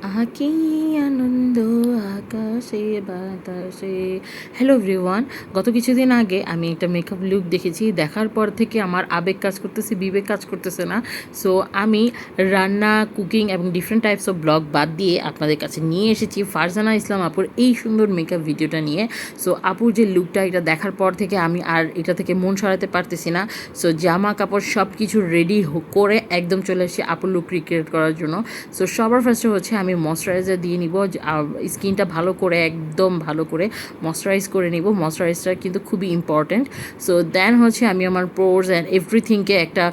আকি আনন্দ আকাশে বাতাসে। হ্যালো এভরিওয়ান, গত কিছুদিন আগে আমি একটা মেকআপ লুক দেখেছি। দেখার পর থেকে আমার আবেগ কাজ করতেছে, বিবেক কাজ করতেছে না। সো আমি রান্না, কুকিং এবং ডিফারেন্ট টাইপস অফ ব্লগ বাদ দিয়ে আপনাদের কাছে নিয়ে এসেছি ফারজানা ইসলাম আপুর এই সুন্দর মেকআপ ভিডিওটা নিয়ে। সো আপুর যে লুকটা, এটা দেখার পর থেকে আমি আর এটা থেকে মন সরাতে পারতেছি না। সো জামা কাপড় সব কিছু রেডি করে একদম চলে এসেছি আপুর লুক রিক্রিয়েট করার জন্য। সো সবার ফার্স্টে হচ্ছে আমি ময়শ্চারাইজার দিয়ে নিব, স্কিনটা ভালো করে একদম ভালো করে ময়শ্চারাইজ করে নিব। ময়শ্চারাইজটা কিন্তু খুবই ইম্পর্ট্যান্ট। সো দেন হচ্ছে আমি আমার পোর্স অ্যান্ড এভরিথিংকে একটা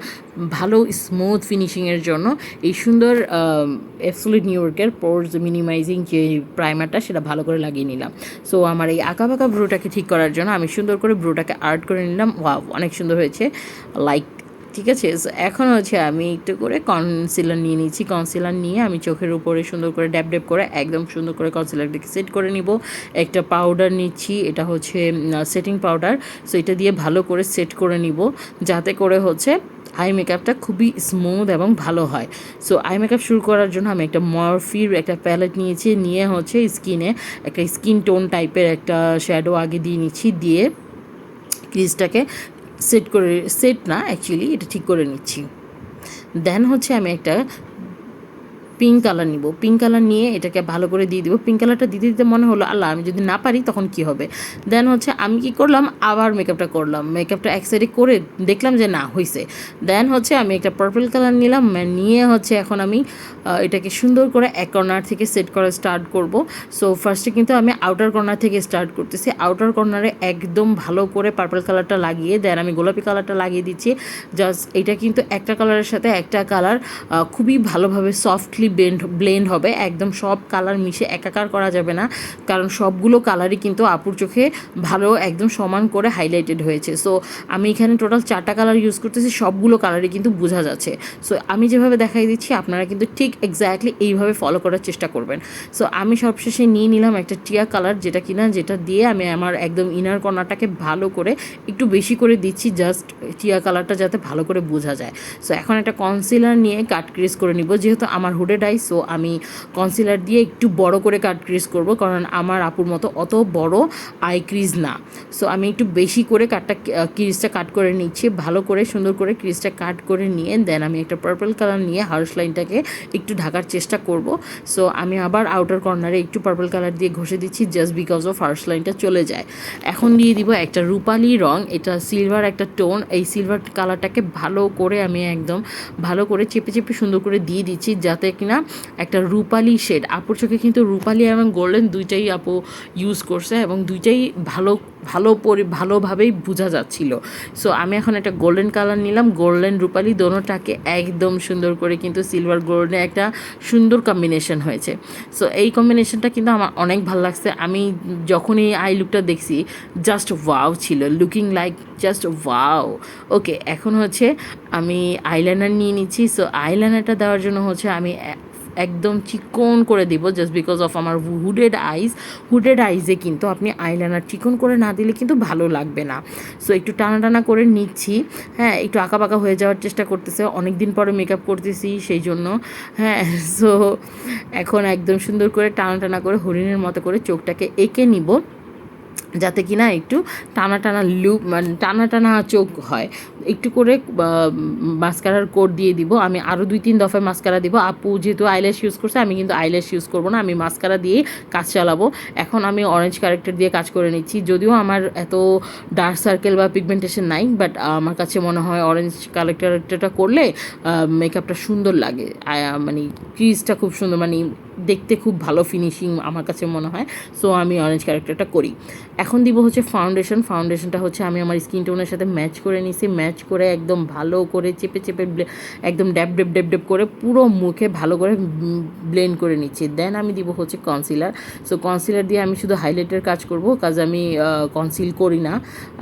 ভালো স্মুথ ফিনিশিংয়ের জন্য এই সুন্দর অ্যাবসোলিউট নিউ ইয়র্কের পোর্স মিনিমাইজিং যে প্রাইমারটা, সেটা ভালো করে লাগিয়ে নিলাম। সো আমার এই আঁকাবাঁকা ব্রুটাকে ঠিক করার জন্য আমি সুন্দর করে ব্রুটাকে আর্ট করে নিলাম। ওয়াও, অনেক সুন্দর হয়েছে, লাইক। ঠিক আছে, এখন হচ্ছে আমি একটু করে কনসিলার নিয়ে নিচ্ছি। কনসিলার নিয়ে আমি চোখের উপরে সুন্দর করে ড্যাব ড্যাব করে একদম সুন্দর করে কনসিলারটাকে সেট করে নিব। একটা পাউডার নিচ্ছি, এটা হচ্ছে সেটিং পাউডার। সো এটা দিয়ে ভালো করে সেট করে নিব, যাতে করে হচ্ছে আই মেকআপটা খুবই স্মুথ এবং ভালো হয়। সো আই মেকআপ শুরু করার জন্য আমি একটা মরফির একটা প্যালেট নিয়েছি, নিয়ে হচ্ছে স্কিনে একটা স্কিন টোন টাইপের একটা শ্যাডো আগে দিয়ে নিচ্ছি, দিয়ে ক্রিজটাকে সেট না অ্যাকচুয়ালি এটা ঠিক করে নিচ্ছি। দেন হচ্ছে আমি একটা পিঙ্ক কালার নিব। পিঙ্ক কালার নিয়ে এটাকে ভালো করে দিয়ে দিব। পিঙ্ক কালারটা দিতে দিতে মনে হলো, আল্লাহ, আমি যদি না পারি তখন কি হবে। দেন হচ্ছে আমি কি করলাম, আবার মেকআপটা করলাম। মেকআপটা এক সাইডে করে দেখলাম যে না হয়েছে। দেন হচ্ছে আমি একটা পার্পল কালার নিলাম, নিয়ে হচ্ছে এখন আমি এটাকে সুন্দর করে এক কর্নার থেকে সেট করা স্টার্ট করব। সো ফার্স্টে কিন্তু আমি আউটার কর্নার থেকে স্টার্ট করতেছি। আউটার কর্নারে একদম ভালো করে পার্পল কালারটা লাগিয়ে দেন আমি গোলাপি কালারটা লাগিয়ে দিচ্ছি। জাস্ট এটা কিন্তু একটা কালারের সাথে একটা কালার খুবই ভালোভাবে সফটলি ব্লেন্ড হবে। একদম সব কালার মিশে একাকার করা যাবে না, কারণ সবগুলো কালারই কিন্তু আপুর চোখে ভালো একদম সমান করে হাইলাইটেড হয়েছে। সো আমি এখানে টোটাল 4টা কালার ইউজ করতেছি, সবগুলো কালারই কিন্তু বোঝা যাচ্ছে। সো আমি যেভাবে দেখাই দিচ্ছি আপনারা কিন্তু ঠিক এক্স্যাক্টলি এইভাবে ফলো করার চেষ্টা করবেন। সো আমি সবশেষে নিয়ে নিলাম একটা টিয়া কালার, যেটা দিয়ে আমি আমার একদম ইনার কর্নারটাকে ভালো করে একটু বেশি করে দিচ্ছি, জাস্ট টিয়া কালারটা যাতে ভালো করে বোঝা যায়। সো এখন একটা কনসিলার নিয়ে কাট ক্রিজ করে নিব। যেহেতু আমার হুডেড আই, সো আমি কনসিলার দিয়ে একটু বড় করে কাট ক্রিজ করব, কারণ আমার আপুর মতো অত বড় আই ক্রিজ না। সো আমি একটু বেশি করে ক্রিজটা কাট করে নিচ্ছি, ভালো করে সুন্দর করে ক্রিজটা কাট করে নিয়ে দেন আমি একটা পার্পল কালার নিয়ে হার্শ লাইনটাকে একটু ঢাকার চেষ্টা করব। সো আমি আবার আউটার কর্নারে একটু পার্পল কালার দিয়ে ঘষে দিচ্ছি, জাস্ট বিকজ অফ হার্শ লাইনটা চলে যায়। এখন দিয়ে দিব একটা রূপালি রং, এটা সিলভার একটা টোন। এই সিলভার কালারটাকে ভালো করে আমি একদম ভালো করে চেপে চেপে সুন্দর করে দিয়ে দিচ্ছি, যাতে কিনা একটা রূপালি শেড। আপুর চোখে কিন্তু রূপালি এবং গোল্ডেন দুইটাই আপু ইউজ করছে এবং দুইটাই ভালোভাবেই বোঝা যাচ্ছিল। সো আমি এখন একটা গোল্ডেন কালার নিলাম, গোল্ডেন রূপালি দোনোটাকে একদম সুন্দর করে কিন্তু সিলভার গোল্ডেন একটা সুন্দর কম্বিনেশন হয়েছে। সো এই কম্বিনেশনটা কিন্তু আমার অনেক ভালো লাগছে। আমি যখন এই আই লুকটা দেখছি, জাস্ট ওয়াও ছিল, লুকিং লাইক জাস্ট ওয়াও। ওকে, এখন হচ্ছে আমি আইলাইনার নিয়ে নিচ্ছি। সো আইলাইনারটা দেওয়ার জন্য হচ্ছে আমি একদম চিকন করে দিব, জাস্ট বিকজ অফ আমার হুডেড আইজে কিন্তু আপনি আইলাইনার চিকন করে না দিলে কিন্তু ভালো লাগবে না। সো একটু টানা টানা করে নিচ্ছি। হ্যাঁ, একটু আঁকাবাঁকা হয়ে যাওয়ার চেষ্টা করতেছে, অনেক দিন পরে মেকআপ করতেছি সেই জন্য। হ্যাঁ, সো এখন একদম সুন্দর করে টানা টানা করে হরিণের মতো করে চোখটাকে এঁকে নিব, যাতে কিনা একটু টানা টানা লুক মানে টানা টানা চোখ হয়। একটু করে মাস্কারার কোট দিয়ে দিব। আমি আরও 2-3 দফায় মাস্কারা দিব। আপু যেহেতু আইল্যাশ ইউজ করছে, আমি কিন্তু আইল্যাশ ইউজ করবো না, আমি মাস্কারা দিয়েই কাজ চালাবো। এখন আমি অরেঞ্জ ক্যারেক্টার দিয়ে কাজ করে নিচ্ছি। যদিও আমার এত ডার্ক সার্কেল বা পিগমেন্টেশন নাই, বাট আমার কাছে মনে হয় অরেঞ্জ ক্যারেক্টারটা করলে মেকআপটা সুন্দর লাগে, মানে ক্রিজটা খুব সুন্দর, মানে দেখতে খুব ভালো ফিনিশিং আমার কাছে মনে হয়। সো আমি অরেঞ্জ ক্যারেক্টারটা করি। এখন দিব হচ্ছে ফাউন্ডেশনটা হচ্ছে আমি আমার স্কিন টোনের সাথে ম্যাচ করে নিছি। ম্যাচ করে একদম ভালো করে চেপে চেপে একদম ড্যাব করে পুরো মুখে ভালো করে ব্লেন্ড করে নিচ্ছি। দেন আমি দিব হচ্ছে কনসিলার। সো কনসিলার দিয়ে আমি শুধু হাইলাইটের কাজ করব, কাজ আমি কনসিল করি না,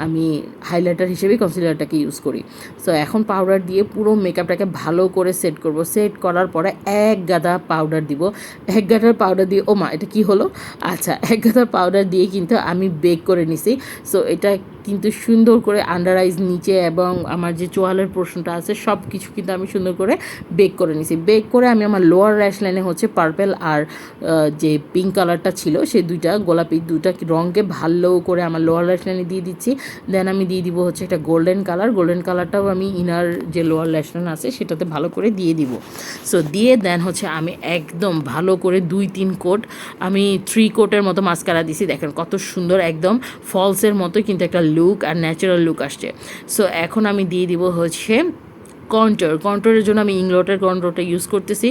আমি হাইলাইটার হিসেবেই কনসিলারটাকে ইউজ করি। সো এখন পাউডার দিয়ে পুরো মেকআপটাকে ভালো করে সেট করব। সেট করার পরে এক গাদা পাউডার দিব। এক গাদার পাউডার দিয়ে, ও মা, এটা কি হলো, আচ্ছা, এক গাদার পাউডার দিয়ে কিন্তু আমি বেক করে নিছি। সো এটা কিন্তু সুন্দর করে আন্ডার আইজ নিচে এবং আমার যে চোয়ালের পোর্শনটা আছে সব কিছু কিন্তু আমি সুন্দর করে বেক করে নিছি। বেক করে আমি আমার লোয়ার ল্যাশ লাইনে হচ্ছে পার্পেল আর যে পিঙ্ক কালারটা ছিল সেই দুইটা গোলাপি দুইটা রঙকে ভালো করে আমার লোয়ার ল্যাশ লাইনে দিয়ে দিচ্ছি। দেন আমি দিয়ে দিব হচ্ছে একটা গোল্ডেন কালারটাও আমি ইনার যে লোয়ার ল্যাশ লাইন আছে সেটাতে ভালো করে দিয়ে দিব। সো দিয়ে দেন হচ্ছে আমি একদম ভালো করে 2-3 কোট আমি 3 কোটের মতো মাস্কারা দিছি। দেখেন কত সুন্দর একদম ফলসের মতো কিন্তু একটা লুক আর ন্যাচারাল লুক আসছে। সো এখন আমি দিয়ে দিব হচ্ছে কন্ট্রোরের জন্য আমি ইংলটের কন্ট্রোরটা ইউজ করতেছি।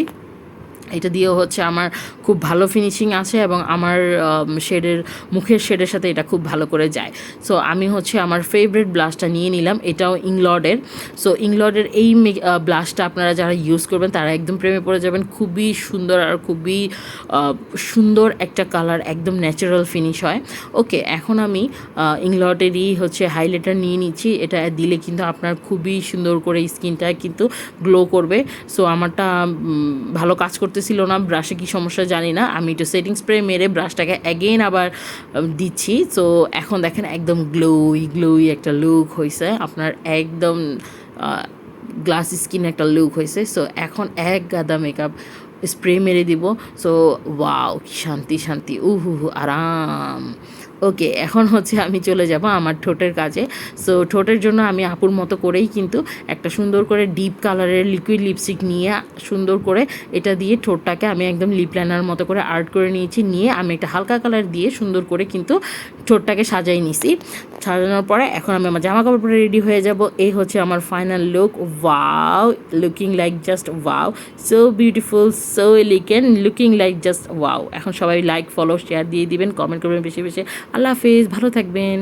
এটা দিয়েও হচ্ছে আমার খুব ভালো ফিনিশিং আছে এবং আমার মুখের শেডের সাথে এটা খুব ভালো করে যায়। সো আমি হচ্ছে আমার ফেভারিট ব্লাশটা নিয়ে নিলাম, এটাও ইংলডের। সো ইংলডের এই ব্লাশটা আপনারা যারা ইউজ করবেন তারা একদম প্রেমে পড়ে যাবেন। খুবই সুন্দর আর খুবই সুন্দর একটা কালার, একদম ন্যাচারাল ফিনিশ হয়। ওকে, এখন আমি ইংলডেরই হচ্ছে হাইলাইটার নিয়ে নিচ্ছি। এটা দিলে কিন্তু আপনার খুবই সুন্দর করে স্কিনটা কিন্তু গ্লো করবে। সো আমারটা ভালো কাজ করতেছিল না, ব্রাশে কী সমস্যা জানি না। আমি একটু সেটিং স্প্রে মেরে ব্রাশটাকে অ্যাগেইন আবার দিচ্ছি। সো এখন দেখেন একদম গ্লোই একটা লুক হয়েছে আপনার, একদম গ্লাস স্কিন একটা লুক হয়েছে। সো এখন এক গাদা মেকআপ স্প্রে মেরে দিব। সো ওয়াও, কি শান্তি আরাম। ওকে, এখন হচ্ছে আমি চলে যাব আমার ঠোঁটের কাজে। সো ঠোঁটের জন্য আমি আপুর মতো করেই কিন্তু একটা সুন্দর করে ডিপ কালারের লিকুইড লিপস্টিক নিয়ে সুন্দর করে এটা দিয়ে ঠোঁটটাকে আমি একদম লিপ লাইনার মতো করে আর্ট করে নিয়েছি। নিয়ে আমি একটা হালকা কালার দিয়ে সুন্দর করে কিন্তু ঠোঁটটাকে সাজাই নিছি। সাজানোর পরে এখন আমি আমার জামা কাপড় পরে রেডি হয়ে যাব। এই হচ্ছে আমার final look. Wow, looking like just wow, so beautiful, so elegant, looking like just wow. এখন সবাই লাইক, ফলো, শেয়ার দিয়ে দিবেন, কমেন্ট করবেন বেশি বেশি। আল্লাহ হাফেজ, ভালো থাকবেন।